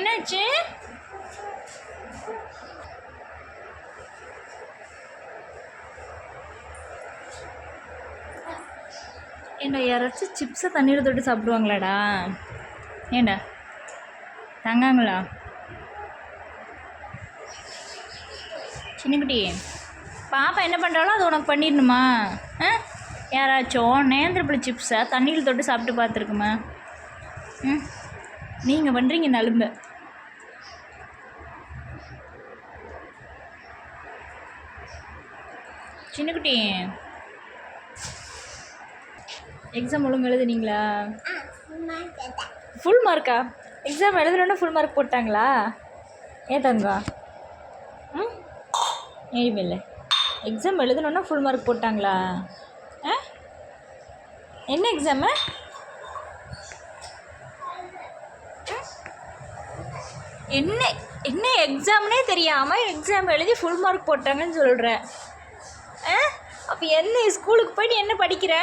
என்னாச்சு? ஏண்டா யாராச்சும் சிப்ஸை தண்ணீர் தொட்டு சாப்பிடுவாங்களாடா? ஏண்டா தங்காங்களா? சின்னக்குட்டி, பாப்பா என்ன பண்ணுறாலும் அது உனக்கு பண்ணிடணுமா? யாராச்சும் நேந்திரப்பழ சிப்ஸை தண்ணியில் தொட்டு சாப்பிட்டு பார்த்துருக்குமா? நீங்கள் பண்ணுறீங்க நலும்ப. சின்னக்குட்டி, எக்ஸாம் ஒழுங்கு எழுதுனீங்களா? ஃபுல் மார்க்கா? எக்ஸாம் எழுதுனோன்னா ஃபுல் மார்க் போட்டாங்களா? ஏன் தங்கா? இல்லை, எக்ஸாம் எழுதணுன்னா ஃபுல் மார்க் போட்டாங்களா? என்ன எக்ஸாமு? என்ன என்ன எக்ஸாம்னே தெரியாமல் எக்ஸாம் எழுதி ஃபுல் மார்க் போட்டாங்கன்னு சொல்கிறேன். அப்போ என்ன ஸ்கூலுக்கு போய்ட்டு என்ன படிக்கிற?